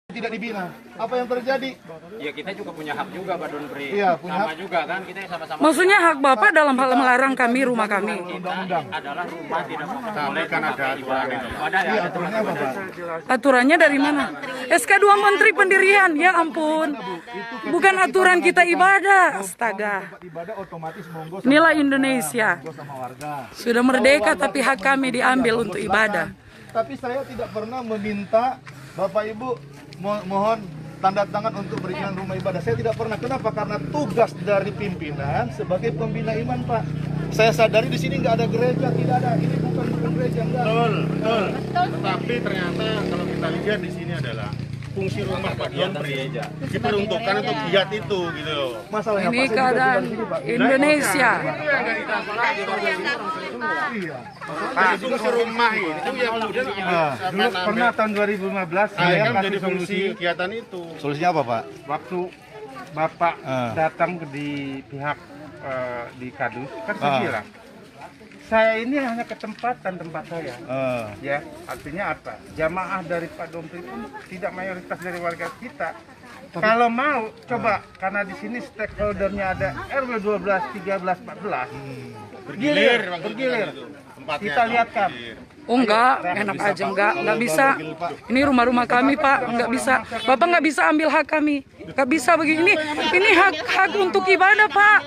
tidak dibina. Apa yang terjadi? Ya kita juga punya hak juga Pak Donpri. Iya, punya sama hak. juga kan kita sama-sama. Maksudnya hak Bapak dalam hal melarang kami rumah kami. Undang-undang. Adalah rumah tidak Boleh kan ada aturan itu. Ibadah ya. Iya, aturannya apa, Pak? Aturannya dari mana? SK2 Menteri Pendirian, ya ampun. Bukan aturan kita ibadah. Astaga. Ibadah otomatis monggo sama Inilah warga, Indonesia. monggo sama warga. Sudah merdeka tapi hak kami diambil untuk ibadah. Tapi saya tidak pernah meminta Bapak Ibu mohon tanda tangan untuk perizinan rumah ibadah. Saya tidak pernah. Kenapa? Karena tugas dari pimpinan sebagai pembina iman, Pak. Saya sadari di sini nggak ada gereja, tidak ada. Ini bukan gereja, enggak. Betul, betul. Tetapi ternyata kalau kita lihat di sini adalah fungsi rumah Pak Donpri diperuntukkan untuk giat itu gitu loh. Masalahnya Ini Pak, saya juga keadaan tinggal di sini, Pak. Indonesia. Iya. Pak, fungsi rumah itu yang kemudian Dulu pernah tahun 2015 saya kan kasih menjadi fungsi solusi kegiatan itu. Solusinya apa, Pak? waktu Bapak datang di pihak di Kadus kan saya bilang saya ini hanya ketempatan tempat saya ya, artinya apa, jamaah dari Pak Donpri pun tidak mayoritas dari warga kita. Kalau mau coba, karena di sini stakeholdernya ada RW 12, 13, 14 Bergilir, bergilir. Tempatnya Kita lihatkan. Oh enggak, enak aja enggak bisa. Ini rumah-rumah kami Pak, enggak bisa. Bapak enggak bisa ambil hak kami. Enggak bisa begini. Ini hak untuk ibadah Pak.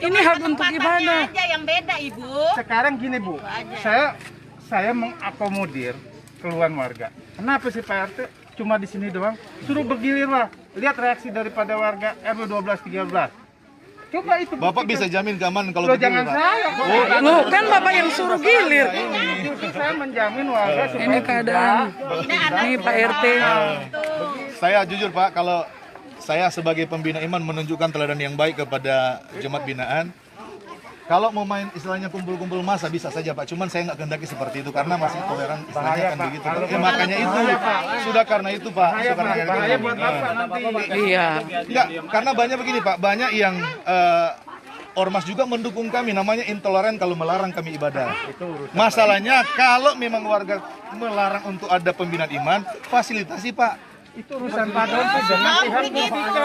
Ini hak untuk ibadah. Aja yang beda Ibu. Sekarang gini Bu, saya mengakomodir keluhan warga. Kenapa sih Pak RT cuma di sini doang? Suruh bergilir lah. Lihat reaksi daripada warga RW 12 13. Coba itu. Bapak bisa jamin keamanan kalau Loh, begini, jangan Pak? saya. Loh, kan Bapak yang suruh gilir. Justru saya menjamin warga supaya Ini keadaan. Ini Pak RT. Saya jujur, Pak, kalau saya sebagai pembina iman menunjukkan teladan yang baik kepada jemaat binaan. Kalau mau main istilahnya kumpul-kumpul massa bisa saja, Pak. Cuman saya nggak kehendaki seperti itu karena masih toleran istilahnya Bahaya, kan Pak. begitu. Kalau Makanya itu sudah karena itu, Pak. bahaya, Sudah karena bahaya itu. buat Bapak nanti. Iya. Enggak, karena banyak begini, Pak. Banyak yang ormas juga mendukung kami, namanya intoleran kalau melarang kami ibadah. Masalahnya kalau memang warga melarang untuk ada pembinaan iman, fasilitasi, Pak. Itu urusan Pak Donpri dengan pihak politika.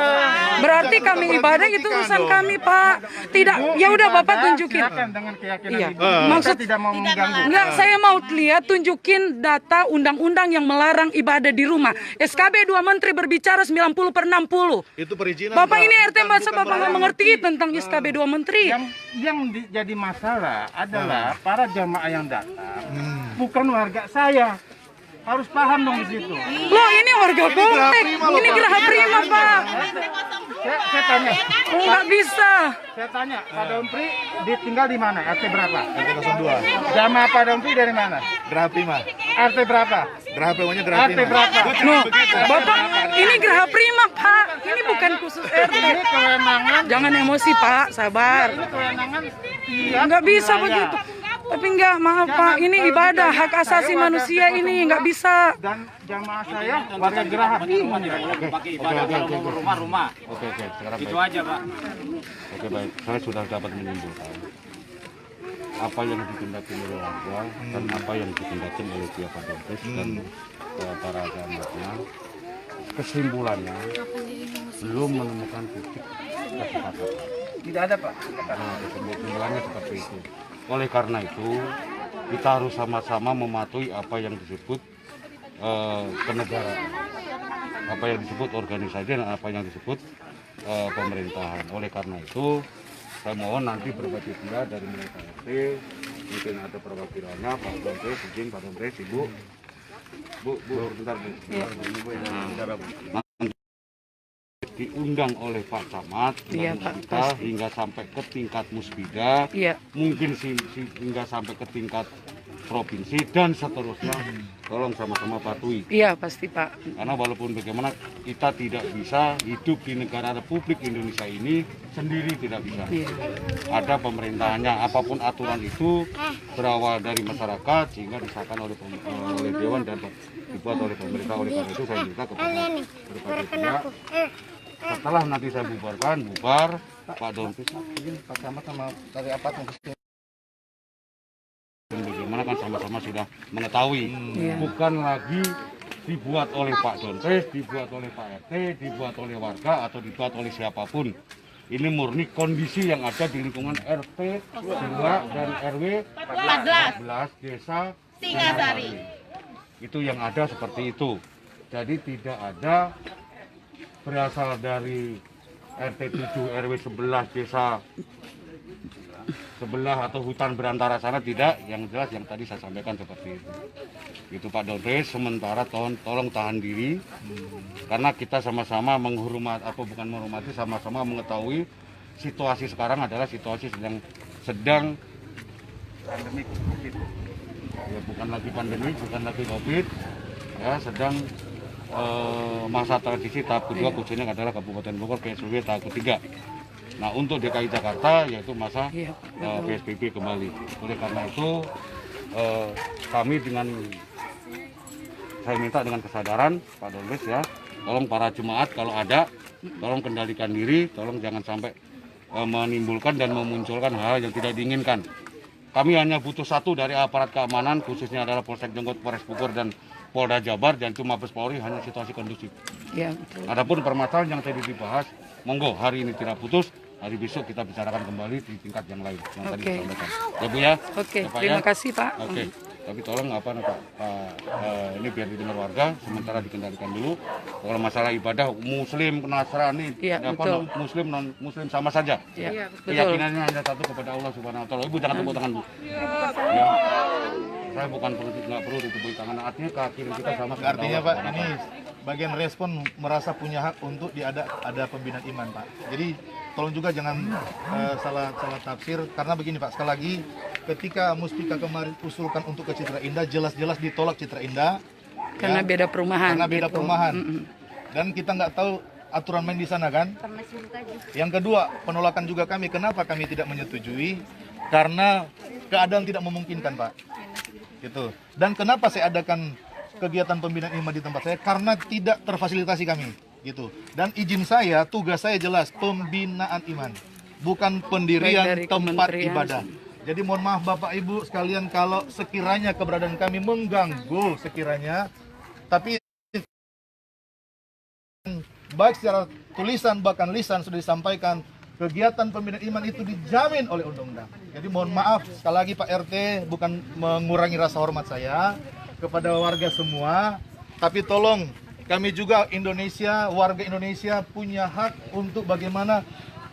Berarti kami ibadah itu urusan kami Pak. Tidak, ya udah Bapak tunjukin. Silakan dengan keyakinan Iya. Ibu. Maksud Kita tidak mau mengganggu. enggak, saya mau lihat tunjukin data undang-undang yang melarang ibadah di rumah. SKB 2 Menteri berbicara 90/60. Itu perizinan. Bapak Pak. ini RT masa Bukan Bapak nggak melarang. mengerti tentang SKB 2 Menteri. Yang jadi masalah adalah para jamaah yang datang bukan warga saya. Harus paham dong di situ. Loh ini warga Poltek, ini Geraha Prima Pak. Saya tanya, Nggak bisa. saya tanya, Pak Donpri ditinggal di mana? RT berapa? RT 02. Jamaah Pak Donpri dari mana? Geraha Prima. RT berapa? Geraha Primanya Geraha RT Prima. berapa? Loh, Bapak ini Geraha Prima Pak. Ini bukan khusus RT. Ini kewenangan. Jangan emosi Pak, sabar. Ini kewenangan tiap Nggak bisa wilayah. begitu. Tapi nggak, maaf Pak, ini ibadah, hak asasi manusia ini nggak bisa. Dan jamaah saya warga Geraha. Pakai ibadah kalau rumah-rumah. Oke, sekarang Itu baik. aja Pak. Oke, baik. Saya sudah dapat menyimpulkan apa yang ditindaki oleh warga dan apa yang ditindaki oleh pihak Pak Donpri dan para jamaahnya. Kesimpulannya belum menemukan titik kesepakatan. Tidak ada Pak. Nah, kesimpulannya seperti itu. Oleh karena itu, kita harus sama-sama mematuhi apa yang disebut kenegaraan, apa yang disebut organisasi dan apa yang disebut pemerintahan. Oleh karena itu, saya mohon nanti berbagai pihak dari mereka RT, mungkin ada perwakilannya, Pak Donpri, izin Pak Donpri, Ibu, bentar Bu. Ini Bu yang bicara, Bu. Diundang oleh Pak Camat Iya, dan Pak, kita pasti. hingga sampai ke tingkat musbida, Iya. mungkin hingga sampai ke tingkat provinsi dan seterusnya. Tolong sama-sama patuhi, Iya pasti Pak. karena walaupun bagaimana kita tidak bisa hidup di negara Republik Indonesia ini sendiri, tidak bisa. Iya. Ada pemerintahannya, apapun aturan itu berawal dari masyarakat sehingga disahkan oleh Dewan dan dibuat oleh pemerintah. Oleh karena itu saya minta kepada berbagai pihak, setelah nanti saya bubar Pak Donpri, Pak Camat sama dari apa dan bagaimana kan sama-sama sudah mengetahui, Iya. bukan lagi dibuat oleh Pak Dontes, dibuat oleh Pak RT, dibuat oleh warga atau dibuat oleh siapapun. Ini murni kondisi yang ada di lingkungan RT 2 dan RW 14 desa Singasari. Itu yang ada seperti itu. Jadi tidak ada berasal dari RT 7 RW 11 desa sebelah atau hutan berantara sana, tidak. Yang jelas yang tadi saya sampaikan seperti itu. Itu Pak Dontes, sementara tolong tahan diri karena kita sama-sama menghormati, apa bukan menghormati, sama-sama mengetahui situasi sekarang adalah situasi sedang Pandemi COVID. ya, bukan lagi pandemi, bukan lagi COVID, ya sedang masa transisi tahap kedua, khususnya adalah Kabupaten Bogor PSBB tahap ketiga. Nah, untuk DKI Jakarta yaitu masa PSBB kembali. Oleh karena itu kami saya minta dengan kesadaran Pak Dontes ya, tolong para jemaat kalau ada, tolong kendalikan diri, tolong jangan sampai menimbulkan dan memunculkan hal yang tidak diinginkan. Kami hanya butuh satu dari aparat keamanan, khususnya adalah Polsek Jenggot, Polres Bogor, dan Polda Jabar, dan cuma Mabes Polri, hanya situasi kondusif. Ya, betul. Adapun permasalahan yang tadi dibahas, monggo hari ini tidak putus, hari besok kita bicarakan kembali di tingkat yang lain yang tadi disampaikan. Ya Bu ya. Oke, Ya, Pak, terima ya? kasih Pak. Oke. Tapi tolong ini biar didengar warga, sementara dikendalikan dulu. Kalau masalah ibadah Muslim, Nasrani, Iya, betul. Muslim non Muslim sama saja. Ya, betul. Keyakinannya hanya satu kepada Allah Subhanahu Wa Taala. Ibu jangan tepuk tangan Bu. Ya. Saya bukan nggak perlu ditepuk tangan. Artinya keyakinan kita sama. kepada Artinya Allah Pak, Subhanahu Wa ini Taala. bagian respon merasa punya hak untuk ada pembinaan iman Pak. Jadi tolong juga jangan salah tafsir, karena begini Pak, sekali lagi ketika Muspika kemarin usulkan untuk ke Citra Indah, jelas-jelas ditolak Citra Indah Karena ya, beda perumahan. karena beda gitu. perumahan. Dan kita nggak tahu aturan main di sana kan. Yang kedua, penolakan juga kami, kenapa kami tidak menyetujui? Karena keadaan tidak memungkinkan Pak. Gitu. Dan kenapa saya adakan kegiatan pembinaan iman di tempat saya? Karena tidak terfasilitasi kami, gitu. Dan izin saya, tugas saya jelas pembinaan iman, bukan pendirian Baik dari tempat kementerian. ibadah. Jadi mohon maaf Bapak Ibu sekalian kalau sekiranya keberadaan kami mengganggu sekiranya, tapi baik secara tulisan bahkan lisan sudah disampaikan, kegiatan pembinaan iman itu dijamin oleh undang-undang. Jadi mohon maaf sekali lagi Pak RT, bukan mengurangi rasa hormat saya kepada warga semua, tapi tolong kami juga Indonesia, warga Indonesia punya hak untuk bagaimana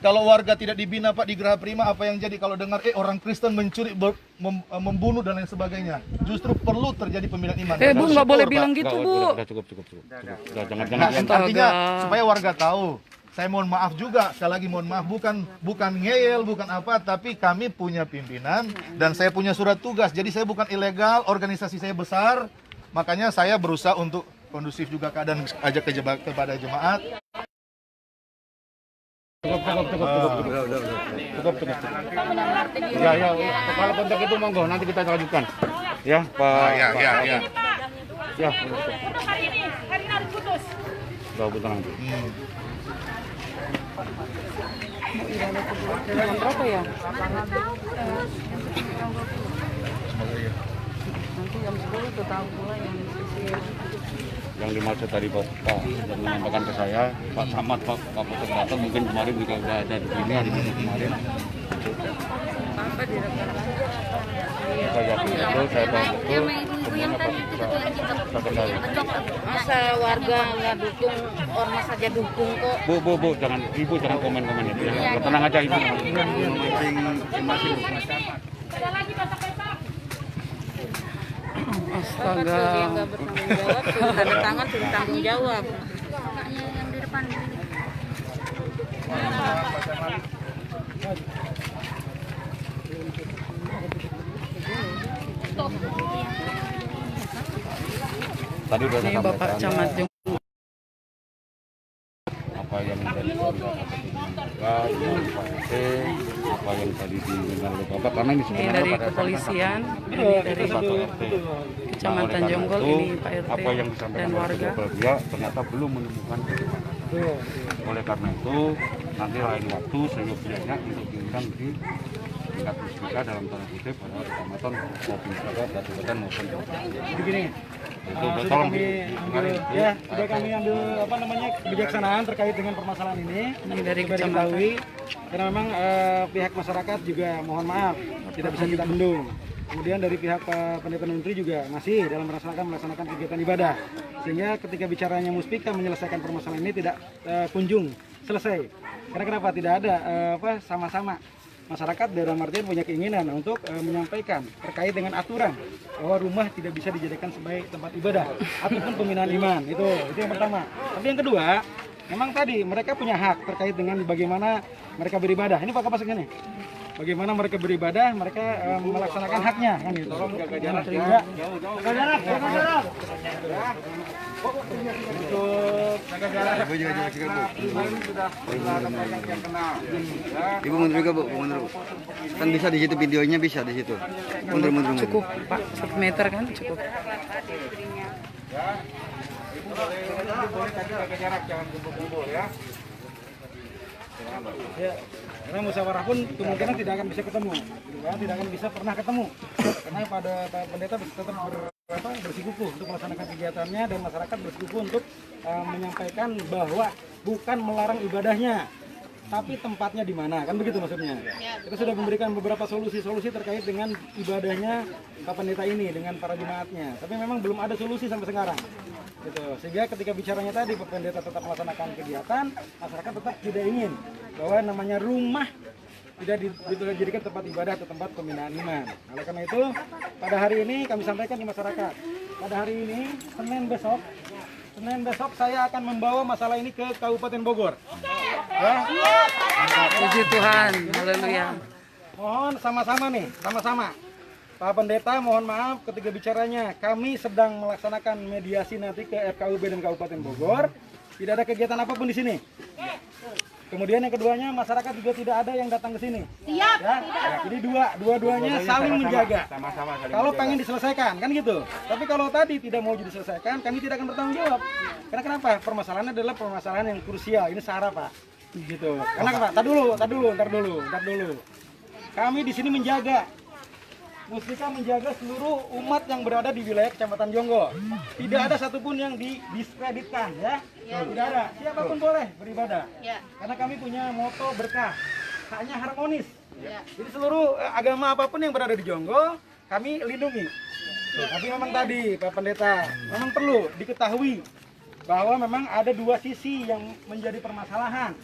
kalau warga tidak dibina Pak di Geraha Prima, apa yang jadi kalau dengar orang Kristen mencuri, membunuh dan lain sebagainya. Justru perlu terjadi pembinaan iman. Bu, nggak boleh Syukur, Pak. bilang gitu Bu. Udah cukup. Udah, jangan Nah, Astaga. artinya supaya warga tahu. Saya mohon maaf juga, sekali lagi mohon maaf, bukan ngeyel, bukan apa, tapi kami punya pimpinan dan saya punya surat tugas. Jadi saya bukan ilegal, organisasi saya besar, makanya saya berusaha untuk kondusif juga keadaan, ajak kepada jemaat. Cukup. Ya, kalau kontak itu monggo nanti kita lanjutkan. Ya, Pak. Ya. Ya. Hari ini harus putus. Bawa nanti. Jam berapa ya? Nanti jam 10 udah tahu pula yang sisir. Yang dimaksud tadi Pak yang menyampaikan ke saya, Pak Samad, Pak Kapolsek datang, mungkin kemarin juga udah ada di sini hari Minggu kemarin. Saya yakin betul, saya tahu betul. Semuanya pasti bisa kendali. Masa warga nggak dukung, ormas saja dukung kok. Bu, Ibu jangan komen-komen itu. Ya. Tenang aja Ibu. Astaga. Dia nggak bertanggung jawab, suruh tanda tangan suruh tanggung jawab. Tadi udah Ini saya Bapak sampaikan Camat Jung. apa yang menjadi Pak RT, apa yang tadi didengar oleh Bapak, karena ini Ini sebenarnya dari pada kepolisian, ini dari satu RT. Kecamatan Nah, oleh Jonggol, karena itu, ini Pak RT apa yang dan disampaikan oleh warga. kedua belah pihak ternyata belum menemukan kecepatan. Oleh karena itu, nanti lain waktu seyogianya untuk diundang di tingkat Muspika dalam tanda kutip pada kecamatan maupun kabupaten maupun kota. Jadi gini, Sudah Sudah kami ambil, ya, sudah kami ambil apa namanya kebijaksanaan terkait dengan permasalahan ini. Ini dari Supaya kecamatan. diketahui, karena memang pihak masyarakat juga mohon maaf tidak bisa kita bendung. Kemudian dari pihak Pendeta Menteri juga masih dalam melaksanakan kegiatan ibadah. Sehingga ketika bicaranya Muspika menyelesaikan permasalahan ini tidak kunjung selesai. Karena kenapa? Tidak ada sama-sama masyarakat dalam artian punya keinginan untuk menyampaikan terkait dengan aturan bahwa rumah tidak bisa dijadikan sebagai tempat ibadah ataupun pembinaan iman. Itu yang pertama. Tapi yang kedua, memang tadi mereka punya hak terkait dengan bagaimana mereka beribadah. Ini Pak Kapas ini. Bagaimana mereka beribadah, mereka melaksanakan haknya kan gitu. Tolong jaga jarak. Jaga jarak. Untuk jaga jarak. Ibu juga Sudah yang kenal. Ibu mundur juga Bu, mundur. Kan bisa di situ videonya bisa di situ. Mundur. Cukup Pak, 1 meter kan cukup. Boleh jaga jarak, jangan kumpul-kumpul ya. Ya, karena musyawarah pun kemungkinan tidak akan bisa ketemu, ya, tidak akan bisa pernah ketemu, karena pada pendeta tetap bersikukuh untuk melaksanakan kegiatannya dan masyarakat bersikukuh untuk menyampaikan bahwa bukan melarang ibadahnya, tapi tempatnya di mana, kan begitu maksudnya. Kita sudah memberikan beberapa solusi terkait dengan ibadahnya Pak Pendeta ini dengan para jemaatnya, tapi memang belum ada solusi sampai sekarang. Gitu. Sehingga ketika bicaranya tadi Pak Pendeta tetap melaksanakan kegiatan, masyarakat tetap tidak ingin bahwa namanya rumah tidak dijadikan tempat ibadah atau tempat pembinaan iman. Oleh karena itu, pada hari ini kami sampaikan di masyarakat, pada hari ini Senin besok saya akan membawa masalah ini ke Kabupaten Bogor. Ya. Puji Tuhan, haleluya. Mohon sama-sama. Pak Pendeta, mohon maaf ketika bicaranya kami sedang melaksanakan mediasi nanti ke FKUB dan Kabupaten Bogor. Tidak ada kegiatan apapun di sini. Kemudian yang keduanya, masyarakat juga tidak ada yang datang ke sini. Siap. Ya? Jadi dua-duanya saling menjaga. Kalau pengen diselesaikan, kan gitu. Tapi kalau tadi tidak mau diselesaikan, kami tidak akan bertanggung jawab. Karena kenapa? Permasalahannya adalah permasalahan yang krusial. Ini SARA, Pak. Gitu. Karena apa? Ntar dulu. Kami di sini menjaga. Muspika menjaga seluruh umat yang berada di wilayah Kecamatan Jonggol. Tidak ada satupun yang didiskreditkan, ya. Tidak ada. Siapapun boleh beribadah. Karena kami punya moto berkah, hanya harmonis. Jadi seluruh agama apapun yang berada di Jonggol, kami lindungi. Tapi memang tadi Pak Pendeta, memang perlu diketahui bahwa memang ada dua sisi yang menjadi permasalahan,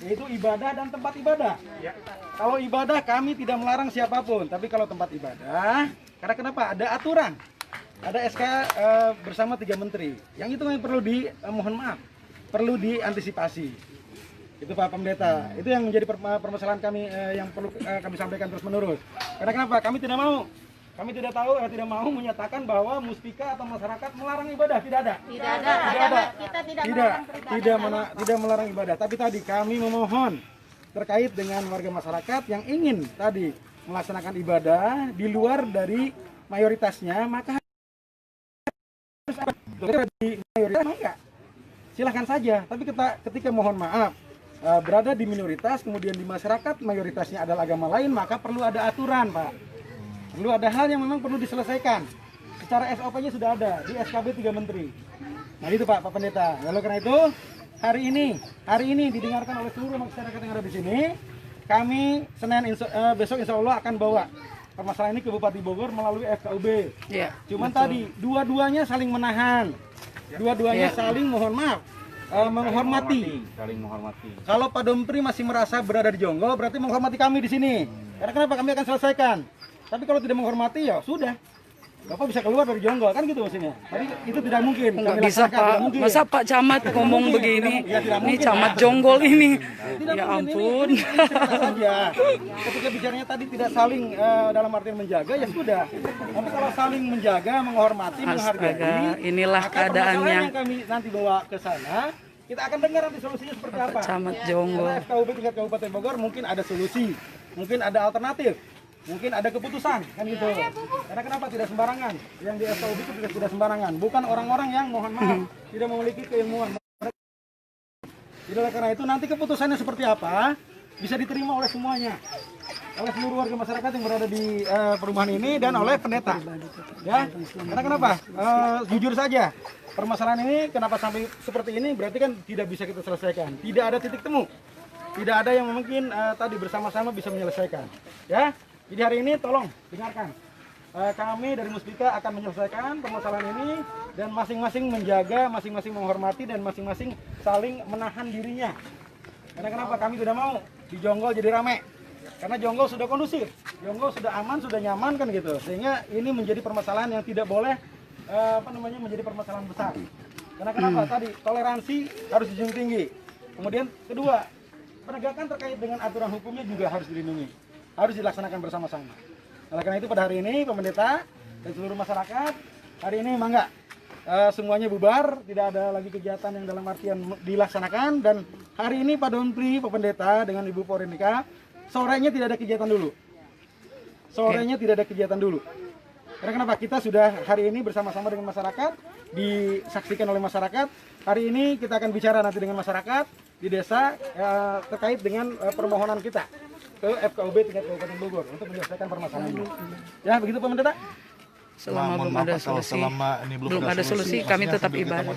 yaitu ibadah dan tempat ibadah. Kalau ibadah kami tidak melarang siapapun, tapi kalau tempat ibadah, karena kenapa? Ada aturan, ada SK bersama 3 menteri, yang itu yang perlu perlu diantisipasi. Itu Pak Pendeta, itu yang menjadi permasalahan kami yang perlu kami sampaikan terus menerus. Karena kenapa? Kami tidak mau menyatakan bahwa Muspika atau masyarakat melarang ibadah, tidak ada. Kita Tidak melarang ibadah, tapi tadi kami memohon terkait dengan warga masyarakat yang ingin tadi melaksanakan ibadah di luar dari mayoritasnya, maka harus di mayoritas enggak. Silahkan saja, tapi ketika mohon maaf berada di minoritas, kemudian di masyarakat mayoritasnya adalah agama lain, maka perlu ada aturan, Pak. Perlu ada hal yang memang perlu diselesaikan. Secara SOP-nya sudah ada di SKB 3 Menteri. Nah itu Pak Pendeta. Lalu karena itu hari ini didengarkan oleh seluruh masyarakat yang ada di sini. Kami besok insya Allah akan bawa permasalahan ini ke Bupati Bogor melalui FKUB. Cuman tadi dua-duanya saling menahan, dua-duanya saling menghormati. Kalau Pak Dompri masih merasa berada di Jonggol, berarti menghormati kami di sini. Karena kenapa? Kami akan selesaikan. Tapi kalau tidak menghormati, ya sudah. Bapak bisa keluar dari Jonggol, kan gitu maksudnya. Tapi itu tidak mungkin. Enggak bisa Pak, masa Pak Camat ngomong begini? Ini Camat Jonggol ini. Ya ampun. Saja. Ketika bicaranya tadi tidak saling dalam artian menjaga, ya sudah. Tapi kalau saling menjaga, menghormati, menghargai, inilah keadaannya. Yang kami nanti bawa ke sana, kita akan dengar nanti solusinya seperti apa. Camat Jonggol. Karena FKUB tingkat Kabupaten Bogor mungkin ada solusi, mungkin ada alternatif. Mungkin ada keputusan, kan gitu. Karena kenapa tidak sembarangan? Yang di FKUB itu tidak sembarangan. Bukan orang-orang yang mohon maaf tidak memiliki keilmuan. Jadi karena itu nanti keputusannya seperti apa bisa diterima oleh semuanya. oleh seluruh warga masyarakat yang berada di perumahan ini dan oleh pendeta. Ya, karena kenapa? Jujur saja, permasalahan ini kenapa sampai seperti ini berarti kan tidak bisa kita selesaikan. Tidak ada titik temu. Tidak ada yang mungkin tadi bersama-sama bisa menyelesaikan. Ya, jadi hari ini tolong dengarkan. Kami dari Musbika akan menyelesaikan permasalahan ini dan masing-masing menjaga, masing-masing menghormati dan masing-masing saling menahan dirinya. Karena kenapa? Kami tidak mau di Jonggol jadi rame. Karena Jonggol sudah kondusif, Jonggol sudah aman, sudah nyaman kan gitu. Sehingga ini menjadi permasalahan yang tidak boleh menjadi permasalahan besar. Karena kenapa? Tadi toleransi harus dijunjung tinggi. Kemudian kedua, penegakan terkait dengan aturan hukumnya juga harus dilindungi. Harus dilaksanakan bersama-sama. Oleh karena itu pada hari ini pendeta dan seluruh masyarakat hari ini mangga semuanya bubar, tidak ada lagi kegiatan yang dalam artian dilaksanakan dan hari ini Pak Donpri, Pak Pendeta dengan Ibu Porenika sorenya tidak ada kegiatan dulu. Sorenya tidak ada kegiatan dulu. Karena kenapa? Kita sudah hari ini bersama-sama dengan masyarakat, disaksikan oleh masyarakat. Hari ini kita akan bicara nanti dengan masyarakat di desa terkait dengan permohonan kita ke FKUB tingkat Kabupaten Bogor untuk menyelesaikan permasalahan ini. Ya, begitu Pak Pendeta? Selama belum ada solusi, belum ada solusi, kami tetap ibadah.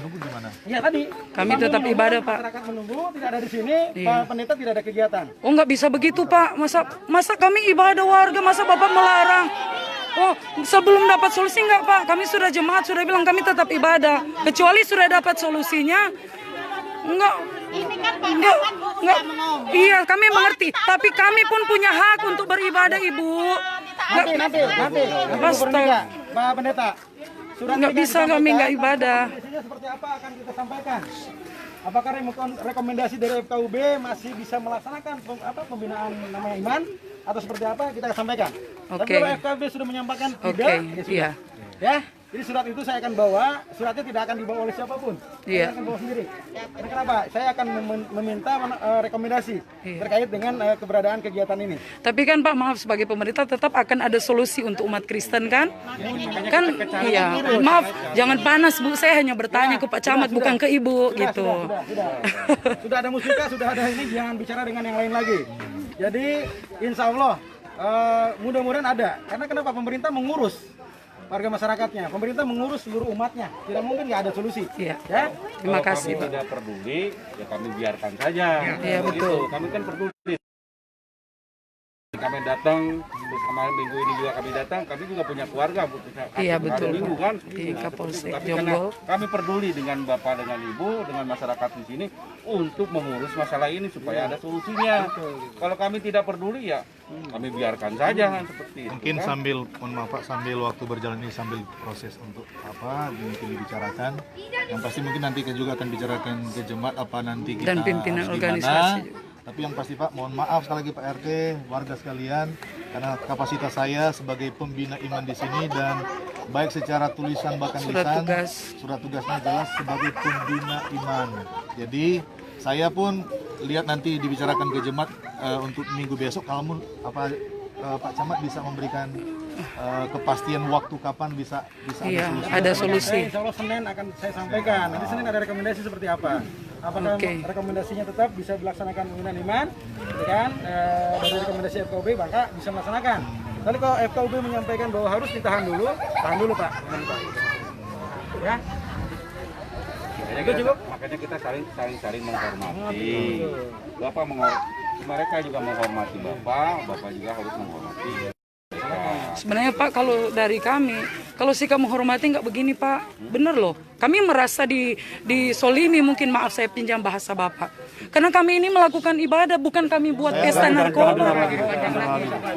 Ya tadi, kami tetap ibadah Pak. Masyarakat menunggu, tidak ada di sini, Pak Pendeta tidak ada kegiatan. Oh nggak bisa begitu Pak, masa kami ibadah warga, masa Bapak melarang? Oh sebelum dapat solusi nggak Pak, kami sudah jemaat sudah bilang kami tetap ibadah, kecuali sudah dapat solusinya, enggak. Enggak. Iya, kami mengerti. Tapi kami pun punya hak untuk beribadah, Ibu. Nanti. Astaga. Pak Pendeta, surat Nggak bisa kami nggak ibadah. Rekomendasinya seperti apa akan kita sampaikan? Apakah rekomendasi dari FKUB masih bisa melaksanakan pembinaan namanya iman atau seperti apa kita sampaikan? Tapi kalau FKUB sudah menyampaikan tidak, ya sudah. Ya. Jadi surat itu saya akan bawa, suratnya tidak akan dibawa oleh siapapun. Saya akan bawa sendiri. Karena kenapa? Saya akan meminta rekomendasi terkait dengan keberadaan kegiatan ini. Tapi kan Pak, maaf sebagai pemerintah tetap akan ada solusi untuk umat Kristen kan? Kan iya, maaf jangan panas Bu, saya hanya bertanya ke Pak Camat bukan ke Ibu gitu. Sudah ada Musbika, sudah ada ini, jangan bicara dengan yang lain lagi. Jadi insya Allah mudah-mudahan ada. Karena kenapa? Pemerintah mengurus warga masyarakatnya, pemerintah mengurus seluruh umatnya, tidak mungkin nggak ada solusi. Iya. Ya, terima kasih Pak. Kalau kami tidak peduli, ya kami biarkan saja. Iya betul. Kami kan peduli. Kami datang, terus kemarin minggu ini juga kami datang, kami juga punya keluarga. Iya betul. Minggu kan. Di Kapolsek Tapi Jonggol. kami peduli dengan Bapak, dengan Ibu, dengan masyarakat di sini untuk mengurus masalah ini supaya ada solusinya. Kalau kami tidak peduli ya kami biarkan saja kan seperti itu. Mungkin kan? sambil, mohon maaf Pak, sambil waktu berjalan ini sambil proses untuk apa mungkin dibicarakan. Yang pasti mungkin nanti juga akan bicarakan ke jemaat apa nanti kita Dan pimpinan harus organisasi. gimana. Tapi yang pasti Pak, mohon maaf sekali lagi Pak RT, warga sekalian, karena kapasitas saya sebagai pembina iman di sini dan baik secara tulisan bahkan lisan, surat tugasnya jelas sebagai pembina iman. Jadi saya pun lihat nanti dibicarakan ke jemaat untuk minggu besok kalau Pak Camat bisa memberikan kepastian waktu kapan bisa ada solusi. Insya Allah Senin akan saya sampaikan. Nanti Senin ada rekomendasi seperti apa? Apakah rekomendasinya tetap bisa dilaksanakan pembinaan iman, kan? Dari rekomendasi FKUB maka bisa melaksanakan. Tapi kalau FKUB menyampaikan bahwa harus ditahan dulu, tahan dulu Pak. Ya. Itu cukup. Makanya kita saling menghormati. Bapak mereka juga menghormati Bapak juga harus menghormati. Sebenarnya Pak, kalau dari kami, kalau sikap menghormati nggak begini Pak, bener loh. Kami merasa disolimi, mungkin maaf saya pinjam bahasa Bapak. Karena kami ini melakukan ibadah, bukan kami buat pesta narkoba.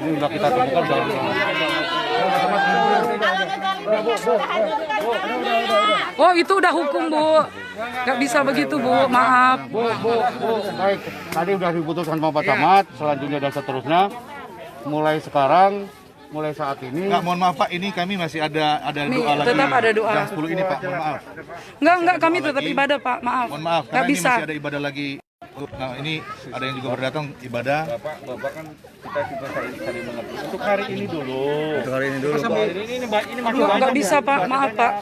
Ini sudah kita temukan dari Oh itu udah hukum Bu, nggak bisa begitu Bu, maaf. Bu, baik. Tadi udah diputuskan sama Pak Camat, selanjutnya dan seterusnya. Mulai saat ini. Nggak, mohon maaf Pak, ini kami masih ada doa lagi. Tetap ada doa. Jam 10 ini Pak, mohon maaf. Enggak, kami tetap ibadah Pak, maaf. Mohon maaf, nggak karena bisa. ini masih ada ibadah lagi. Nah ini ada yang juga berdatang ibadah. Bapak kan kita juga saling mengerti. Untuk hari ini dulu. Ini Nggak bisa Pak, maaf Pak.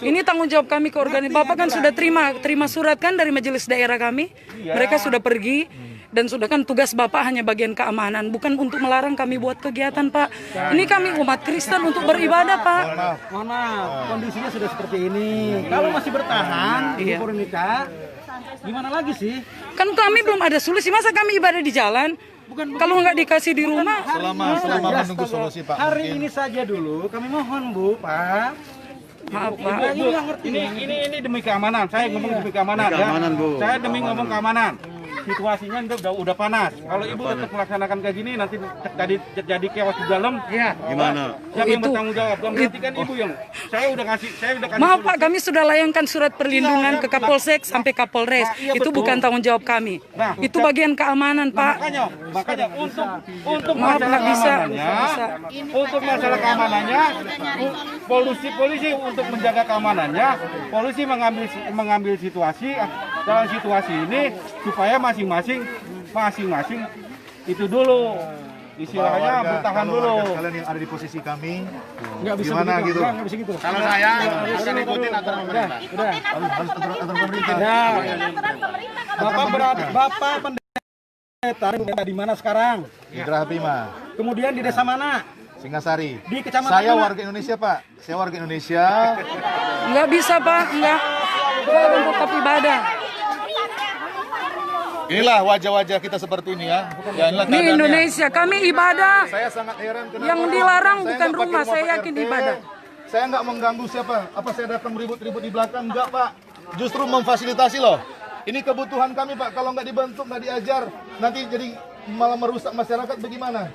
Ini tanggung jawab kami ke organisasi. Bapak kan sudah terima surat kan dari majelis daerah kami. Mereka sudah pergi. Dan sudah kan tugas Bapak hanya bagian keamanan, bukan untuk melarang kami buat kegiatan, Pak. Ini kami umat Kristen untuk beribadah, Pak. Mohon maaf, kondisinya sudah seperti ini. Kalau masih bertahan, Ibu Purnika, gimana lagi sih? Kan kami belum ada solusi, masa kami ibadah di jalan? Kalau nggak dikasih di rumah? Selama menunggu solusi, Pak. Hari ini saja dulu, kami mohon Bu, Pak. Maaf, Pak. Ini demi keamanan. Saya ngomong demi keamanan, Keamanan, Bu. Saya demi ngomong keamanan. Situasinya udah panas. Kalau ibu tetap melaksanakan kayak gini, nanti terjadi chaos di dalam. Gimana? Siapa yang bertanggung jawab? Berarti kan ibu yang saya udah kasih Maaf Pak, kami sudah layangkan surat perlindungan ke Kapolsek sampai Kapolres. Itu bukan tanggung jawab kami. Itu bagian keamanan, Pak. Makanya untuk Maaf, masalah nggak bisa. keamanannya, untuk masalah keamanannya, polisi untuk menjaga keamanannya, polisi mengambil situasi dalam situasi ini supaya masing-masing itu dulu istilahnya bertahan dulu. Kalian yang ada di posisi kami, Nggak bisa gimana begitu. gitu? Nggak bisa gitu. Kalau saya akan ikutin aturan pemerintah. Udah. Harus aturan pemerintah. Bapak pendeta di mana sekarang? Di Geraha Bima, Kemudian di desa mana? Singasari. Di kecamatan Saya mana? warga Indonesia, Pak. Saya warga Indonesia. Nggak bisa, Pak. Nggak untuk tempat ibadah. Inilah wajah-wajah kita seperti ini ya. Ya, inilah Ini keadaannya. Indonesia, kami ibadah. Saya sangat heran kenapa Yang dilarang saya bukan nggak pakai rumah, saya Pak yakin RT. ibadah. Saya nggak mengganggu siapa. Apa saya datang ribut-ribut di belakang? Enggak, Pak. Justru memfasilitasi loh. Ini kebutuhan kami, Pak. Kalau nggak dibentuk, nggak diajar, nanti jadi malah merusak masyarakat bagaimana?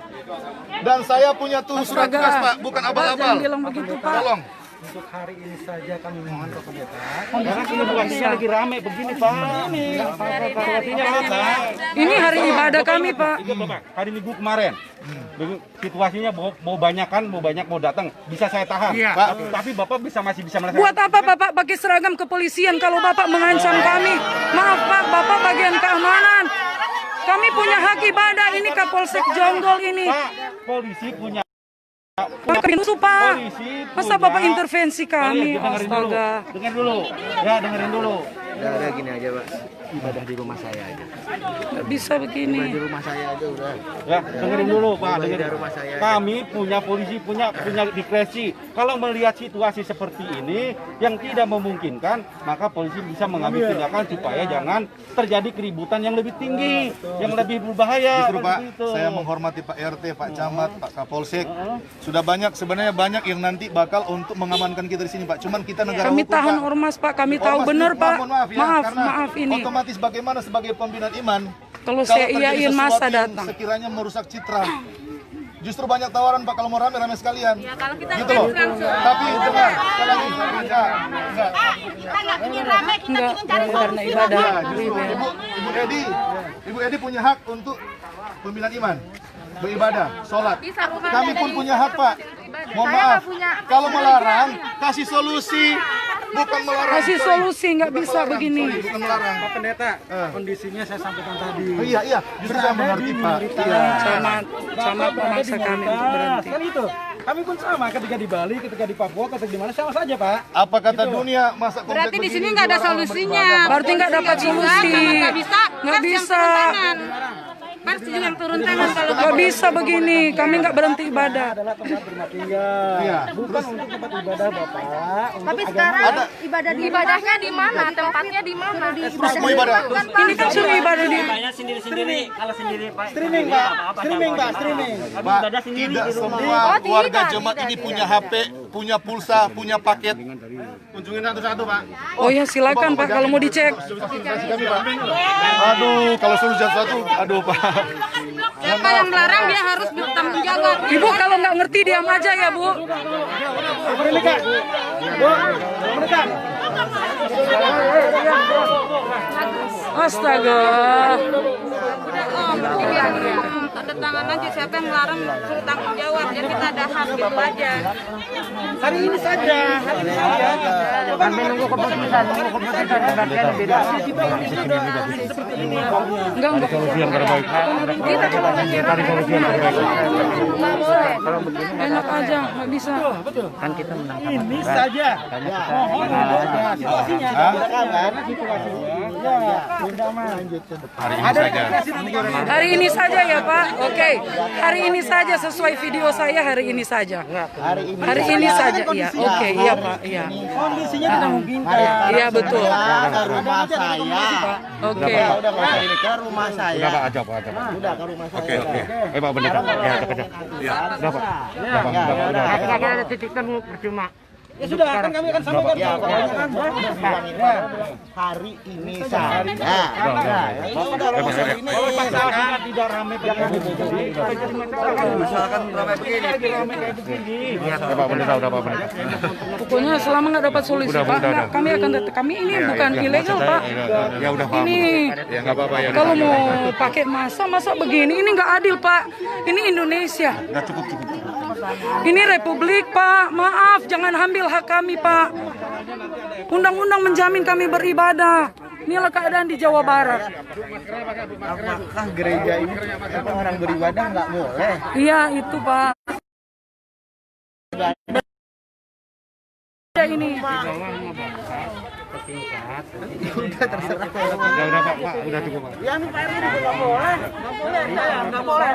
Dan saya punya tuh surat Astaga. tugas, Pak. Bukan Pak, abal-abal. jangan bilang begitu, Pak. Tolong. Untuk hari ini saja kami mohon ke pendeta. Karena situasinya lagi rame begini, Pak. Situasinya rame. Ini hari ibadah kami, Pak. Itu Bapak, hari Minggu kemarin. Situasinya mau banyak mau datang, bisa saya tahan. Pak, tapi Bapak masih bisa melaksanakan. Buat apa Bapak pakai seragam kepolisian kalau Bapak mengancam kami? Maaf Pak, Bapak bagian keamanan. Kami punya hak ibadah, ini Kapolsek Jonggol ini. Pak, polisi punya Bapak musuh, Pak. polisi Masa punya- Bapak intervensi kami? Dengerin dulu. Astaga. Dengerin dulu. Ya, dengerin dulu. Udah gini aja Pak, ibadah di rumah saya aja. Nggak bisa begini. Di rumah saya aja udah. Ya, dengerin dulu, Pak. Ibadah Dengerin. di rumah saya aja. Kami punya polisi punya diskresi. Kalau melihat situasi seperti ini yang tidak memungkinkan, maka polisi bisa mengambil tindakan supaya jangan terjadi keributan yang lebih tinggi, yang lebih berbahaya. Justru Pak, Begitu. saya menghormati Pak RT, Pak Camat, Pak Kapolsek. Sudah sebenarnya banyak yang nanti bakal untuk mengamankan kita di sini, Pak. Cuman kita negara Kami hukum, tahan Pak. ormas, Pak. Kami tahu Ormas benar, itu, Pak. mohon maaf ya, karena Maaf ini. otomatis bagaimana sebagai pembinaan iman Kalau saya terjadi iyain sesuatu masa yang datang. sekiranya merusak citra. Justru banyak tawaran, Pak, kalau mau rame sekalian. Ya, kalau kita Gitu loh. Tapi dengar, sekali lagi, enggak. Kita nggak ingin rame, kita Enggak, ingin cari karena ibadah. Ya, justru Ibu Edi punya hak untuk pembinaan iman, beribadah, sholat. Kami pun punya hak, Pak. Mohon maaf, kalau melarang, kasih solusi, bukan melarang. Kasih solusi, nggak bisa begini. Bukan melarang. Pak Pendeta, kondisinya saya sampaikan tadi. Oh, iya, justru saya mengerti, Pak. Iya. Camat memaksa kami untuk berhenti. Kan itu. Kami pun sama ketika di Bali, ketika di Papua, ketika di mana sama saja, Pak. Apa kata dunia masa komplek Berarti di sini begini, nggak ada dua orang solusinya. beribadah? Berarti nggak dapat solusi. Nggak bisa. Nggak bisa. Pers yang turun tangan kalau Nggak bisa begini. Kami nggak berhenti ibadah. Adalah tempat rumah tinggal. Iya. Bukan untuk tempat ibadah, Bapak. Tapi sekarang ibadahnya di mana? Tempatnya di mana? Terus mau ibadah. Terus Ini kan suruh ibadah di sendiri-sendiri. Kalau sendiri Pak. Streaming, Pak. Streaming, Pak. Streaming. Pak, tidak semua keluarga jemaat ini punya HP, punya pulsa, punya paket. Kunjungin satu-satu, Pak. Oh ya silakan Pak kalau mau dicek. Kasih kami, Pak. Aduh, kalau suruh satu, aduh, Pak. siapa yang melarang dia harus bertanggung jawab. Ibu kalau nggak ngerti diam aja ya Bu. Mereka. Bu, mereka. Astaga. Tanda tangan aja siapa yang melarang suruh tanggung jawab. Ya kita ada hak gitu aja. Hari ini saja. Hari ini saja. Kami nunggu keputusan pendakian beda. Seperti ini. Enggak. Solusi yang terbaik. Kita cuma Cari solusi yang terbaik. nggak boleh. Enak aja, nggak bisa. Kan kita menangkap Ini saja. Mohon situasinya. Karena situasinya. Ya. Hari ini saja ya Pak. Oke. Hari ini saja sesuai video saya, hari ini saja. Hari ini saja iya. Oke, iya Pak. Iya. Kondisinya tidak mungkin. Iya betul. Ke rumah saya. Oke. Udah nggak usah ini, ke rumah saya. Udah Pak, aja Pak. Udah ke rumah saya. Oke. Pak Pendeta. Ya, kerja. Udah Pak. Kira-kira ada titik temu percuma. Ya sudah, kan kami akan sampaikan Ya, hari ini saya. tidak ramai Pak Pendeta, udah Pak Pendeta. Pokoknya selama nggak dapat solusi Udah, Pak, udah. nggak, kami akan kami ini bukan ilegal Pak. Ya udah paham. Ini Ya nggak apa-apa ya. kalau mau pakai masa begini, ini nggak adil Pak. Ini Indonesia. Udah cukup. Ini Republik Pak, maaf jangan ambil hak kami Pak. Undang-undang menjamin kami beribadah. Inilah keadaan di Jawa Barat. Apakah gereja ini orang beribadah nggak boleh? Iya itu Pak. Ini. Udah terserah. Udah Pak, udah cukup Pak. Ya ini Pak RW nggak boleh. Nggak boleh.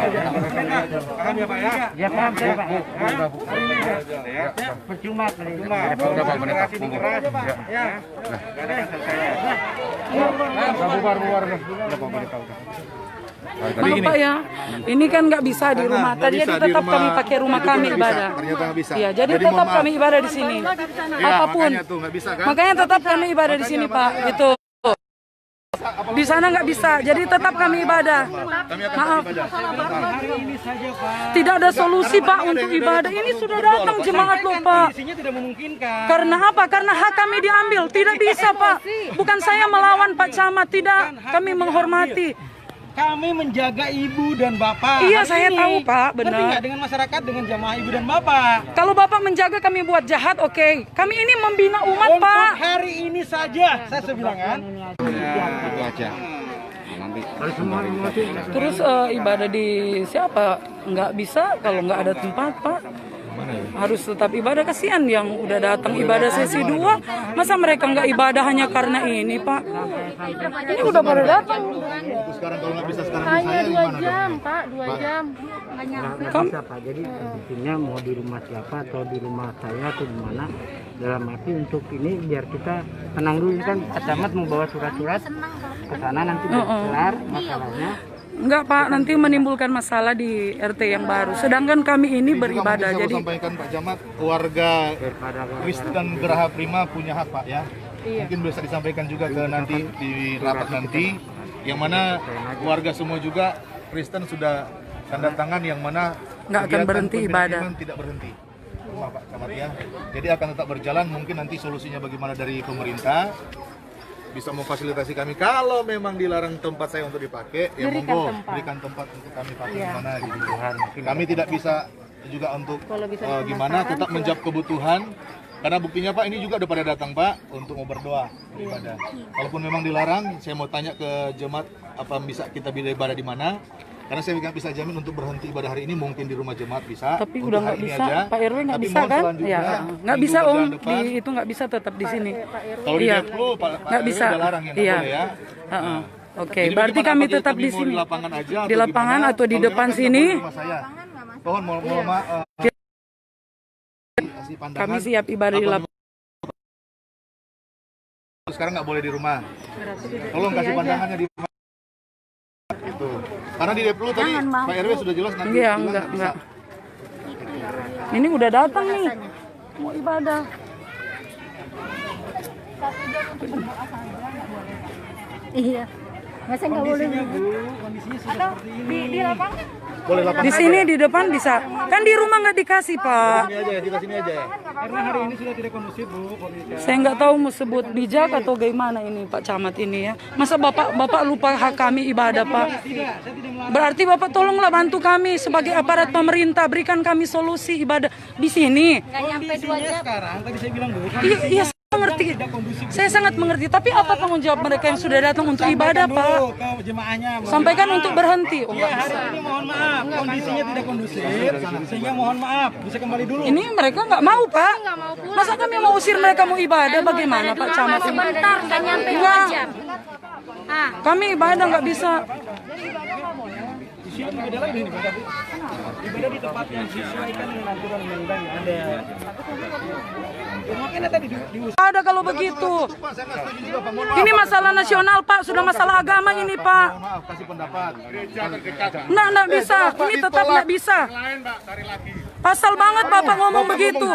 Paham ya Pak ya? Ya paham saya Pak. Percuma. Udah Pak Pendeta. Ya. Bubar. Udah Pak Pendeta udah. Maaf Pak ya, ini kan nggak bisa di rumah. Tadinya tetap kami pakai rumah kami ibadah. Ternyata nggak bisa. Iya, jadi tetap kami ibadah di sini. Apapun. Makanya tuh nggak bisa kan? Makanya tetap kami ibadah di sini Pak. Itu. Di sana nggak bisa, jadi tetap kami ibadah. Maaf. Tidak ada solusi Pak untuk ibadah. Ini sudah datang jemaat loh Pak. Kondisinya tidak memungkinkan. Karena apa? Karena hak kami diambil. Tidak bisa Pak. Bukan saya melawan Pak Camat, tidak. Kami menghormati. Kami menjaga ibu dan bapak. Iya, Hari saya ini. tahu, Pak, benar. Ngerti nggak dengan masyarakat, dengan jamaah ibu dan bapak? Kalau Bapak menjaga kami buat jahat, oke. Kami ini membina umat, Untuk Pak. hari ini saja, saya bilang kan. Itu aja. Nanti Terus ibadah di siapa? Nggak bisa kalau nggak ada tempat, Pak. Harus tetap ibadah, kasihan yang udah datang ibadah sesi 2. Masa mereka nggak ibadah hanya karena ini, Pak? Ini udah pada datang. Terus sekarang kalau nggak bisa sekarang Hanya saya 2 gimana jam, dong? Pak, 2 jam. Hanya Bisa Pak, jadi intinya mau di rumah siapa atau di rumah saya atau di mana, dalam arti untuk ini biar kita tenang dulu. Kan Pak Camat mau bawa surat-surat ke sana, nanti biar kelar masalahnya. Enggak Pak, nanti menimbulkan masalah di RT yang baru. Sedangkan kami ini beribadah, Juga jadi sampaikan Pak Camat, warga Kristen Geraha Prima punya hak Pak ya. Mungkin bisa disampaikan juga ke nanti di rapat nanti, yang mana warga semua juga Kristen sudah tanda tangan yang mana nggak akan kegiatan berhenti pembinaan ibadah. iman tidak berhenti. Rumah Pak Camat ya. Jadi akan tetap berjalan. Mungkin nanti solusinya bagaimana dari pemerintah bisa memfasilitasi kami. Kalau memang dilarang tempat saya untuk dipakai, ya monggo berikan tempat untuk kami pakai di mana gitu. Kami tidak bisa juga untuk gimana tetap menjawab kebutuhan. Karena buktinya Pak, ini juga udah pada datang Pak untuk mau berdoa ibadah. Kalaupun memang dilarang, saya mau tanya ke jemaat apa bisa kita bila ibadah di mana. Karena saya nggak bisa jamin untuk berhenti ibadah hari ini, mungkin di rumah jemaat bisa. tapi untuk udah hari nggak ini bisa, aja. Pak RW nggak Tapi bisa mohon kan? selanjutnya, Ya, nggak minggu bisa Om. bulan depan, Di itu nggak bisa tetap di sini. kalau di Iya. Deplu, Pak Nggak RW bisa. udah larang ya, nggak Iya. boleh ya. Heeh. Oke, Jadi berarti bagaimana, kami apakah tetap kami di mau sini. di lapangan aja Di lapangan gimana? atau di Kalau depan memang sini. nggak boleh di rumah saya. Mohon kasih pandangan. Kami siap ibadah di Apa lapangan. sekarang nggak boleh di rumah. Tolong kasih pandangannya di rumah. Itu. Karena di Deplu tadi Pak RW sudah jelas nanti. Iya, bilang enggak. Ini udah datang nih. Mau ibadah. Iya. Masa nggak boleh Kondisinya sudah seperti ini. di lapangan? Boleh lapangan. Di sini di depan bisa. Kan di rumah nggak dikasih, Pak. Sini aja ya, kita sini aja ya. Karena hari ini sudah tidak kondusif Bu, kondisinya. Saya nggak tahu mau sebut bijak atau gimana ini Pak Camat ini ya. Masa Bapak lupa hak kami ibadah, Pak? Tidak, saya tidak melarang. Berarti Bapak tolonglah bantu kami sebagai aparat pemerintah, berikan kami solusi ibadah di sini. Nggak nyampe 2 Kondisinya jam. sekarang, tadi saya bilang Bu, Iya, Mengerti, saya sangat mengerti. Tapi apa tanggung jawab mereka yang sudah datang untuk ibadah, Pak? Ke jemaahnya. Sampaikan untuk berhenti. Iya, hari ini mohon maaf, kondisinya tidak kondusif, sehingga mohon maaf, bisa kembali dulu. Ini mereka nggak mau, Pak. Masa kami mau usir mereka mau ibadah? Bagaimana, Pak Camat? Sebentar, nggak nyampe Enggak. 2 jam. Kami ibadah nggak bisa. Ibadah lagi nih, ibadah di tempat yang disesuaikan dengan aturan undang-undang yang ada. Makanya tadi Ada kalau begitu. Ini masalah nasional, Pak. Sudah masalah agama ini, Pak. Maaf, kasih pendapat. Nggak bisa. Ini tetap nggak bisa. Pasal banget Bapak ngomong begitu.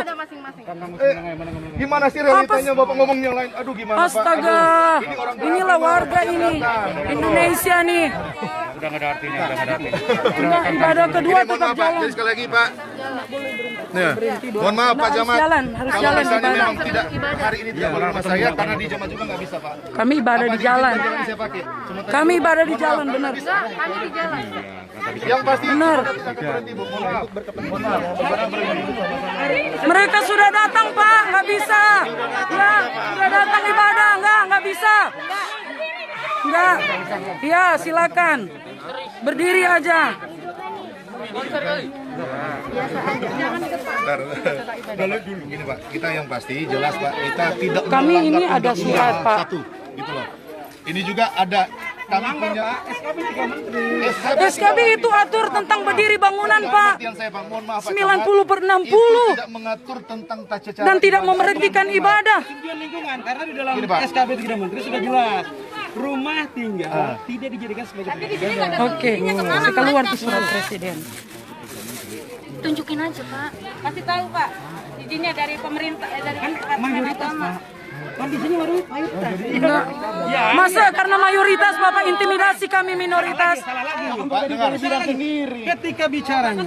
Gimana sih realitanya Bapak ngomong yang lain? Aduh gimana Pak? Astaga. Inilah warga ini. Indonesia nih. Udah nggak ada artinya, udah nggak ada artinya. Enggak, ibadah kedua Mohon tetap maaf Pak, jalan. jadi sekali lagi Pak. Ya. Mohon maaf Pak Harus Camat. jalan, harus Kalau jalan misalnya ibadah. memang tidak hari ini tidak boleh rumah saya karena di Jamat juga nggak bisa Pak. Kami ibadah di jalan. Jalan saya pakai. Cuma tadi- Kami ibadah di jalan, benar. Kami di jalan. Yang pasti Benar. berhenti Bu. Mohon maaf. Mohon maaf. Mereka sudah datang, Pak. Nggak bisa. Nggak, sudah datang ibadah. Nggak bisa. Nggak. Ya, silakan. Berdiri aja. Dulu gini Pak, kita yang pasti jelas Pak, kita tidak Kami melanggar ini ada undang-undang. surat, Pak. Satu, gitu loh. Ini juga ada kami punya SKB itu atur tentang berdiri bangunan, Pak. Yang saya Pak, mohon maaf Pak 90/60 Itu tidak mengatur tentang tata cara dan tidak ibadah. memberhentikan ibadah. tujuan lingkungan karena di dalam Gini, Pak. SKB 3 Menteri sudah jelas. Rumah tinggal tidak dijadikan sebagai tempat ibadah. Oke, saya keluar ke surat presiden. Tunjukin aja, Pak. Kasih tahu Pak, izinnya dari pemerintah, dari Mayoritas, Pak. Kondisinya mayoritas. Enggak. Masa karena mayoritas Bapak intimidasi kami minoritas? Salah lagi. Pak, dengar. Ketika bicaranya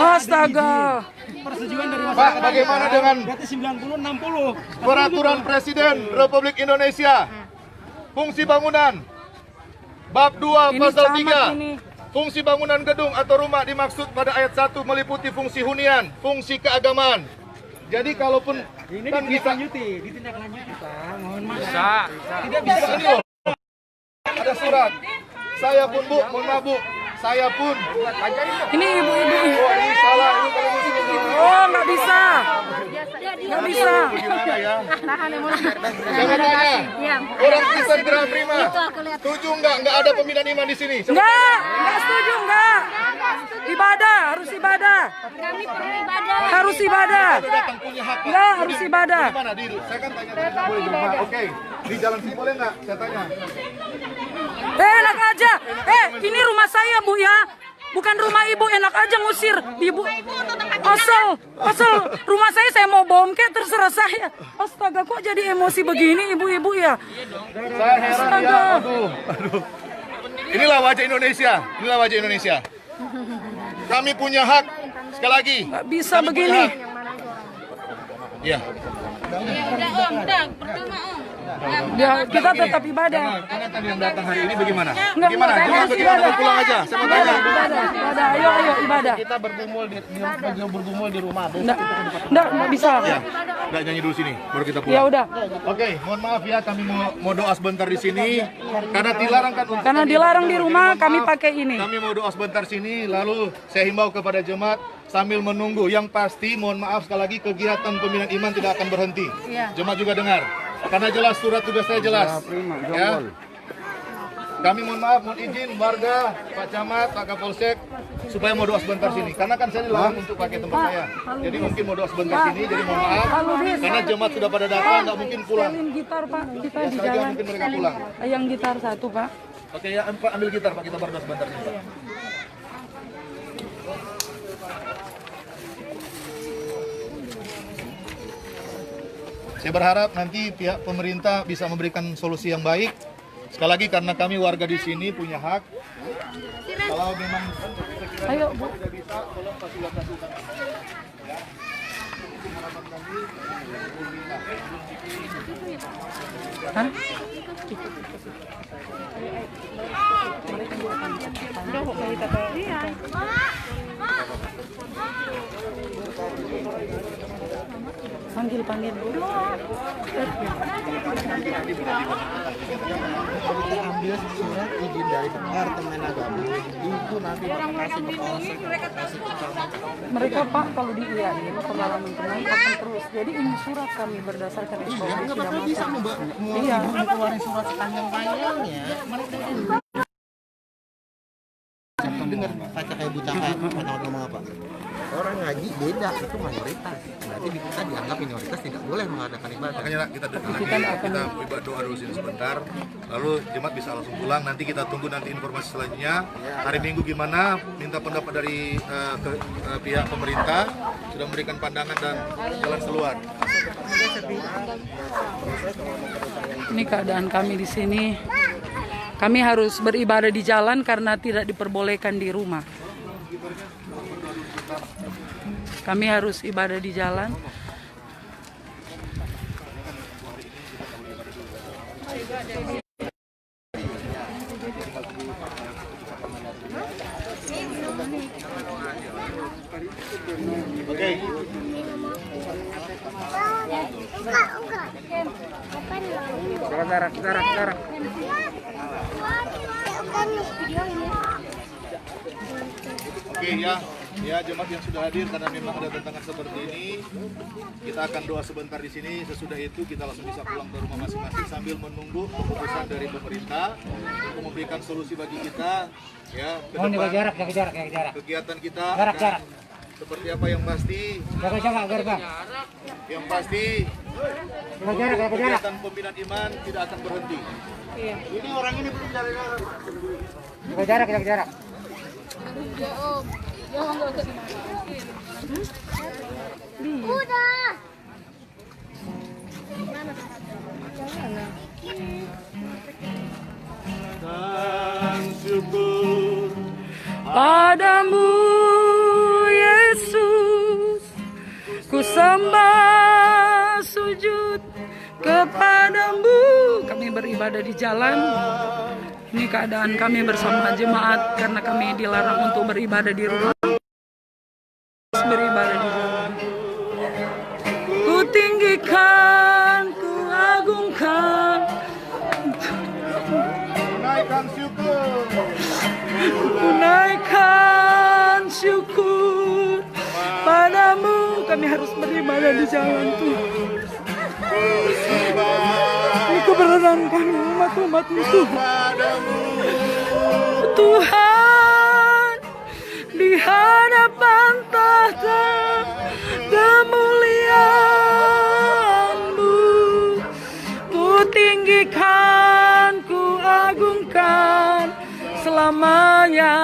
Astaga. persetujuan dari Pak, masyarakat. bagaimana dengan Berarti 90-60. Peraturan Presiden Republik Indonesia fungsi bangunan bab 2 Ini pasal camat 3 ini. fungsi bangunan gedung atau rumah dimaksud pada ayat 1 meliputi fungsi hunian, fungsi keagamaan. Jadi kalaupun Ini kan bisa ditindaklanjuti, Pak. Mohon maaf. tidak bisa ini loh. Ada surat. Saya pun Bu, mohon maaf Bu. Saya pun. Ini ibu-ibu. Oh, ini salah. Ini kalau muslim. Oh, nggak bisa. Nggak bisa. Gimana ya? Tahan emosi. Saya mau tanya. Orang Kristen Gerah Prima. Setuju nggak ada pembinaan iman di sini? Nggak setuju, nggak. Ibadah, harus ibadah. Kami perlu ibadah. Harus ibadah. Datang punya hak. Pak. Nggak, harus ibadah. Di mana? Saya kan tanya tadi boleh di rumah. Oke. Di jalan sini boleh nggak? Saya tanya. Enak aja. Ini rumah saya, Bu ya. Bukan rumah ibu, enak aja ngusir ibu. Asal rumah saya mau bom kayak terserah saya. Astaga, kok jadi emosi begini ibu-ibu ya? Saya heran ya. Aduh. Inilah wajah Indonesia. Inilah wajah Indonesia. Kami punya hak. Sekali lagi. Nggak bisa Kami punya begini. hak. Iya. udah Om, udah percuma Om. Ya, kita tetap ibadah. Karena tadi yang datang hari ini bagaimana? Nggak, Bagaimana? nggak, Cuma harus bagaimana? ibadah. Mau pulang aja. Saya mau tanya. Ibadah. Ayo ibadah. Kita bergumul di rumah. Nggak bisa. Nggak nyanyi dulu sini, baru kita Ya pulang. udah. Oke, mohon maaf ya, kami mau doa sebentar di sini karena dilarang kan. untuk Karena kami dilarang di berdoa. rumah, Jadi, mohon kami maaf, pakai ini. Kami mau doa sebentar sini, lalu saya himbau kepada jemaat sambil menunggu. Yang pasti, mohon maaf sekali lagi, kegiatan pembinaan iman tidak akan berhenti. Jemaat juga dengar, karena jelas surat tugas saya jelas. Ya. Kami mohon maaf, mohon izin warga, Pak Camat, Pak Kapolsek, supaya mau doa sebentar sini. Karena kan saya dilarang untuk pakai tempat saya. Jadi mungkin mau doa sebentar sini, jadi mohon maaf. Karena jemaat sudah pada datang, nggak mungkin pulang. Setelin gitar Pak, kita Ya, di sekali lagi jalan. mungkin mereka pulang. Yang gitar satu Pak. Oke ya, Pak ambil gitar Pak, kita berdoa sebentar sini Pak. Saya berharap nanti pihak pemerintah bisa memberikan solusi yang baik. Sekali lagi karena kami warga di sini punya hak. Kalau memang Ayo Bu. tidak bisa, tolong fasilitasi kami. Hah? Panggil. Kita ambil surat izin dari Departemen Agama itu nanti kasih ke polsek. Mereka Pak kalau diiyain pengalaman kemarin akan terus. Jadi ini surat kami berdasarkan SOP Enggak sudah Bapak bisa masuk. iya, mengeluarkan surat sepanjang-panjangnya. Mereka dengar baca kayak buta ngomong apa? Orang ngaji beda, itu mayoritas. Berarti kita dianggap minoritas tidak boleh mengadakan ibadah. Makanya kita doa dulu sini sebentar, lalu jemaat bisa langsung pulang. Nanti kita tunggu nanti informasi selanjutnya. Hari Minggu gimana? Minta pendapat dari pihak pemerintah, sudah memberikan pandangan dan jalan keluar. Ini keadaan kami di sini. Kami harus beribadah di jalan karena tidak diperbolehkan di rumah. Kami harus ibadah di jalan. Oke. Jarak. Oke ya jemaat yang sudah hadir, karena memang ada tantangan seperti ini, kita akan doa sebentar di sini. Sesudah itu kita langsung bisa pulang ke rumah masing-masing sambil menunggu keputusan dari pemerintah untuk memberikan solusi bagi kita ya ke depan. Jarak. Kegiatan kita Jarak. seperti apa yang pasti. Jaga. Yang pasti kegiatan pembinaan iman tidak akan berhenti. Ini orang ini belum jarak. Jarak. Udah. Dan syukur Padamu Yesus, ku sembah sujud kepadamu. Kami beribadah di jalan. Ini keadaan kami bersama jemaat karena kami dilarang untuk beribadah di rumah. Beribadah di jalan. Ku tinggikan, ku agungkan. naikkan syukur. Ku naikkan syukur padamu. Kami harus beribadah di jalan Tuhan. Ini keberadaan kami umat-umat-Mu Tuhan, di hadapan tahta kemuliaan-Mu, ku tinggikan, ku agungkan selamanya.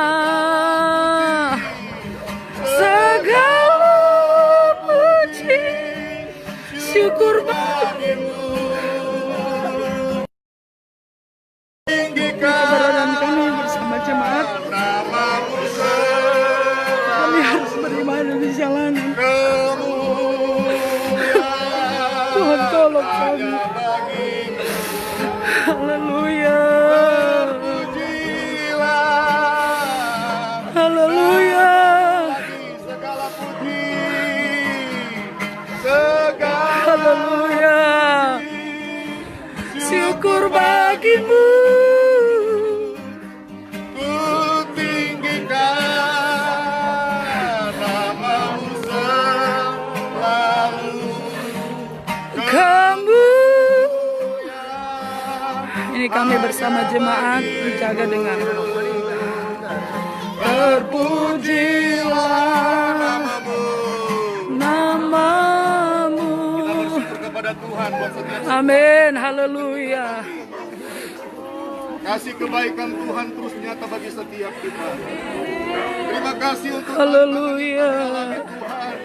Segala puji syukur bagimu. Keberadaan kami bersama jemaat, kami harus beribadah di jalanan. Tuhan tolong kami. Haleluya. Haleluya. Haleluya. Syukur bagimu. Ini kami bersama jemaat dijaga dengan terpujilah namamu. Kita bersyukur kepada Tuhan buat setiap Amin, haleluya. kasih kebaikan Tuhan terus nyata bagi setiap kita. Terima kasih untuk Haleluya. Tuhan.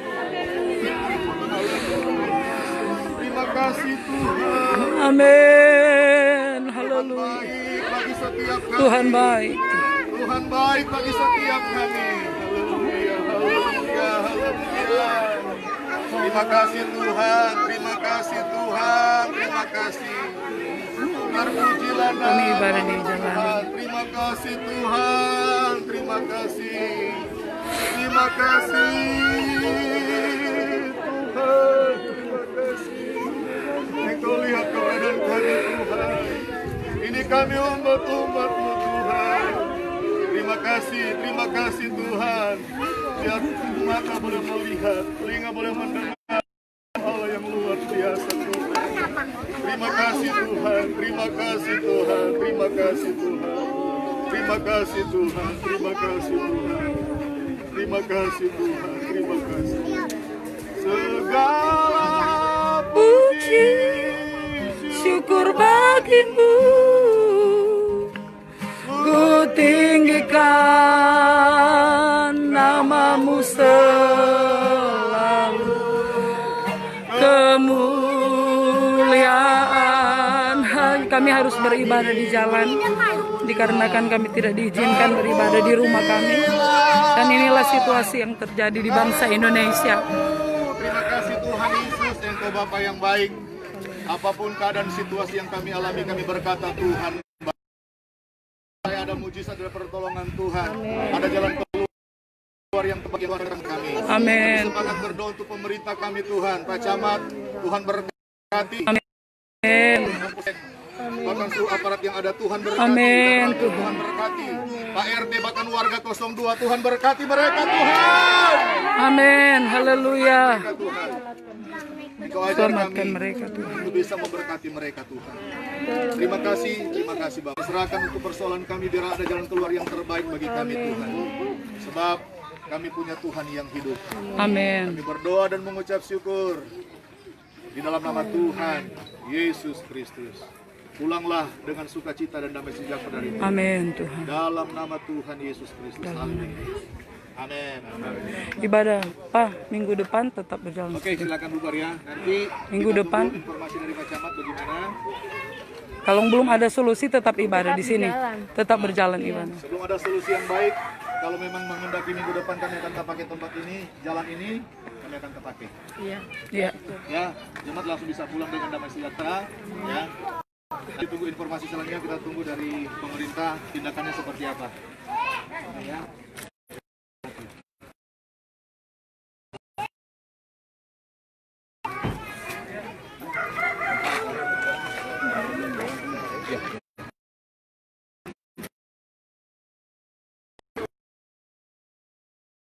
Terima kasih Tuhan. Amin, haleluya. Baik bagi setiap kami. Tuhan baik. Tuhan baik bagi setiap kami. Haleluya, haleluya, haleluya. Terima kasih Tuhan, terima kasih Tuhan, terima kasih. Terpujilah nama Kami ibadah di jalan. Tuhan. Terima kasih Tuhan, terima kasih. Terima kasih Tuhan, terima kasih. kami umat-umat-Mu Tuhan. Terima kasih Tuhan. Biar mata boleh melihat, telinga boleh mendengar Allah yang luar biasa Tuhan. Terima kasih Tuhan, terima kasih Tuhan, terima kasih Tuhan. Terima kasih Tuhan, terima kasih Tuhan. Terima kasih Tuhan, terima kasih. Segala puji, Syukur bagimu, ku tinggikan namamu selalu. Kemuliaan, kami harus beribadah di jalan dikarenakan kami tidak diizinkan beribadah di rumah kami. Dan inilah situasi yang terjadi di bangsa Indonesia. Terima kasih Tuhan Yesus, Engkau Bapa yang baik. Apapun keadaan situasi yang kami alami, kami berkata Tuhan, ada mujizat dari pertolongan Tuhan. Ada jalan keluar yang tepat yang kami. Amin. Kami sepakat berdoa untuk pemerintah kami Tuhan, Pak Camat, Tuhan berkati. Amin. Bahkan seluruh aparat yang ada Tuhan berkati. Amin. Tuhan berkati. Pak RT bahkan warga 02 Tuhan berkati mereka Tuhan. Amin. Haleluya. Tuhan. Engkau ajar Selamatkan kami mereka Tuhan. untuk bisa memberkati mereka Tuhan. Terima kasih Bapak. Serahkan untuk persoalan kami biar ada jalan keluar yang terbaik bagi kami Tuhan. Sebab kami punya Tuhan yang hidup. Amin. Kami berdoa dan mengucap syukur di dalam nama Tuhan Yesus Kristus. Pulanglah dengan sukacita dan damai sejahtera dari Tuhan. Amin Tuhan. Dalam nama Tuhan Yesus Kristus. Amin. Amin. Ibadah Pak minggu depan tetap berjalan. Oke, silakan bubar ya. Nanti Minggu kita depan. tunggu informasi dari Pak Camat bagaimana. Kalau belum ada solusi tetap ibadah di sini. Tetap berjalan ibadah. Sebelum ada solusi yang baik, kalau memang menghendaki minggu depan kami akan pakai tempat ini, jalan ini kami akan pakai. Iya. Ya, jemaat langsung bisa pulang dengan damai sejahtera. Ya. Nanti tunggu informasi selanjutnya, kita tunggu dari pemerintah tindakannya seperti apa. Ya.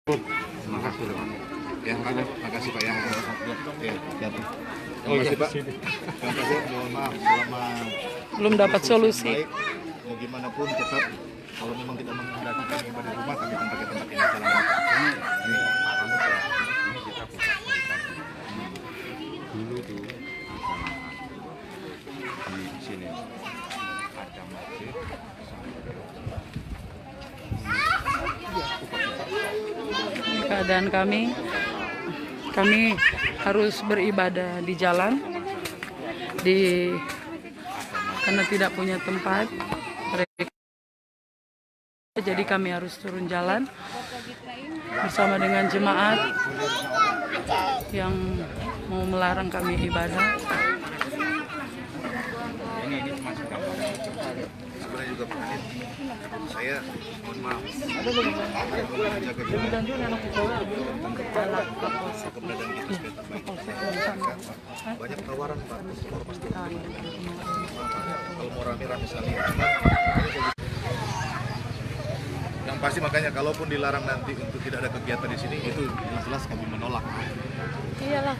Terima kasih Pak. Ya, terima kasih Pak ya. Terima kasih Pak. Terima kasih. Mohon maaf selama Belum dapat solusi. baik, mau gimana pun tetap kalau memang tidak menghendaki kami ibadah di rumah, kami akan pakai tempat ini. Assalamualaikum. Ini Pak Ramut ya. Ini kita buka dulu tuh di sini ada masjid. Keadaan kami harus beribadah di jalan karena tidak punya tempat mereka, jadi kami harus turun jalan bersama dengan jemaat yang mau melarang kami ibadah. Sebenarnya juga Pak Adit, saya mohon maaf keberadaan kita supaya terbaik. Banyak tawaran Pak, ormas kalau mau rame-rame sekali. Yang pasti makanya kalaupun dilarang nanti untuk tidak ada kegiatan di sini, itu jelas-jelas kami menolak. Iyalah.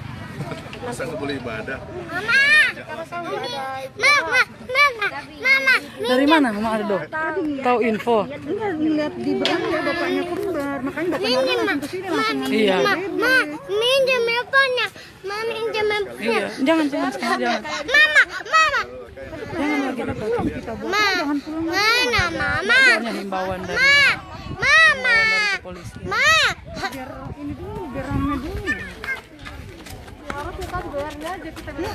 Masa nggak boleh ibadah? Mama. Dari mana Mama Ardo? Tahu info? Lihat di beranda bapaknya kembar, makanya bapaknya langsung ke sini langsung. Iya. Minjem teleponnya. Minjem Iya. Jangan sekarang jangan. Mama. Jangan lagi dapat. Mana mama? Hanya himbauan dari Mama. polisi. Biar ini dulu, biar rame dulu.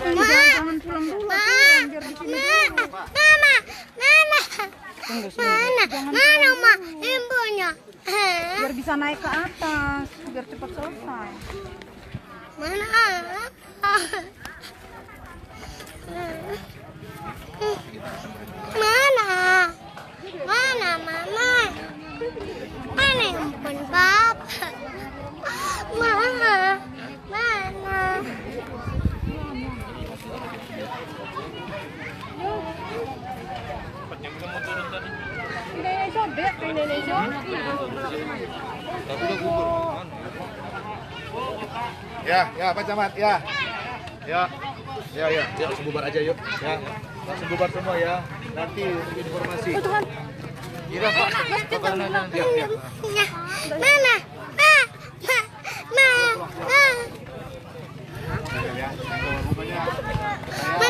Jangan pulang dulu. Biar di sini dulu. Mana ma? Ibunya. Biar bisa naik ke atas, biar cepat selesai. Mana? Mana mama? Mana handphone papa? Mana? Indonesia. Ya Pak Camat, ya, sebubar aja yuk, ya, sebubar semua ya, nanti untuk informasi. Iya Pak, Mana? ya, pokoknya saya